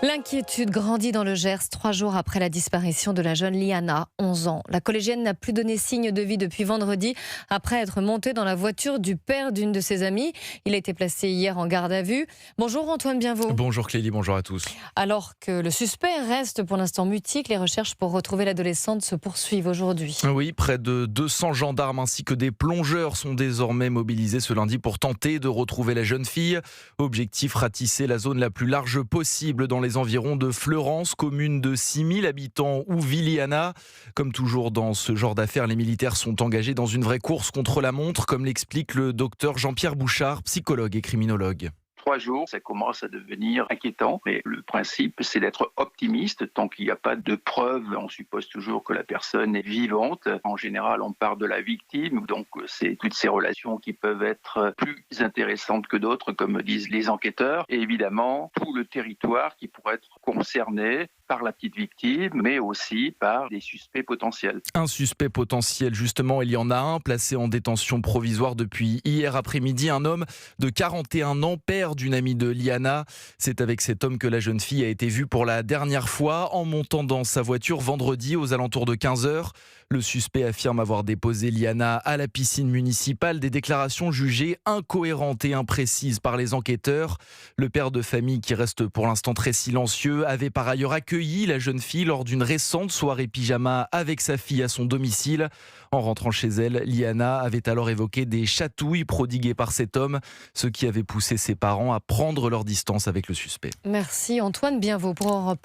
L'inquiétude grandit dans le Gers 3 jours après la disparition de la jeune Liana, 11 ans. La collégienne n'a plus donné signe de vie depuis vendredi après être montée dans la voiture du père d'une de ses amies. Il a été placé hier en garde à vue. Bonjour Antoine Bienvaux. Bonjour Clélie, bonjour à tous. Alors que le suspect reste pour l'instant mutique, les recherches pour retrouver l'adolescente se poursuivent aujourd'hui. Oui, près de 200 gendarmes ainsi que des plongeurs sont désormais mobilisés ce lundi pour tenter de retrouver la jeune fille. Objectif, ratisser la zone la plus large possible dans les environs de Fleurance, commune de 6000 habitants ou Viliana. Comme toujours dans ce genre d'affaires, les militaires sont engagés dans une vraie course contre la montre, comme l'explique le docteur Jean-Pierre Bouchard, psychologue et criminologue. 3 jours, ça commence à devenir inquiétant. Mais le principe, c'est d'être optimiste. Tant qu'il n'y a pas de preuves, on suppose toujours que la personne est vivante. En général, on part de la victime. Donc, c'est toutes ces relations qui peuvent être plus intéressantes que d'autres, comme disent les enquêteurs. Et évidemment, tout le territoire qui pourrait être concerné par la petite victime, mais aussi par des suspects potentiels. Un suspect potentiel, justement, il y en a un, placé en détention provisoire depuis hier après-midi. Un homme de 41 ans, père d'une amie de Liana. C'est avec cet homme que la jeune fille a été vue pour la dernière fois en montant dans sa voiture vendredi aux alentours de 15h. Le suspect affirme avoir déposé Liana à la piscine municipale, des déclarations jugées incohérentes et imprécises par les enquêteurs. Le père de famille, qui reste pour l'instant très silencieux, avait par ailleurs accueilli la jeune fille lors d'une récente soirée pyjama avec sa fille à son domicile. En rentrant chez elle, Liana avait alors évoqué des chatouilles prodiguées par cet homme, ce qui avait poussé ses parents à prendre leur distance avec le suspect. Merci Antoine Bienvaux pour Europe 1.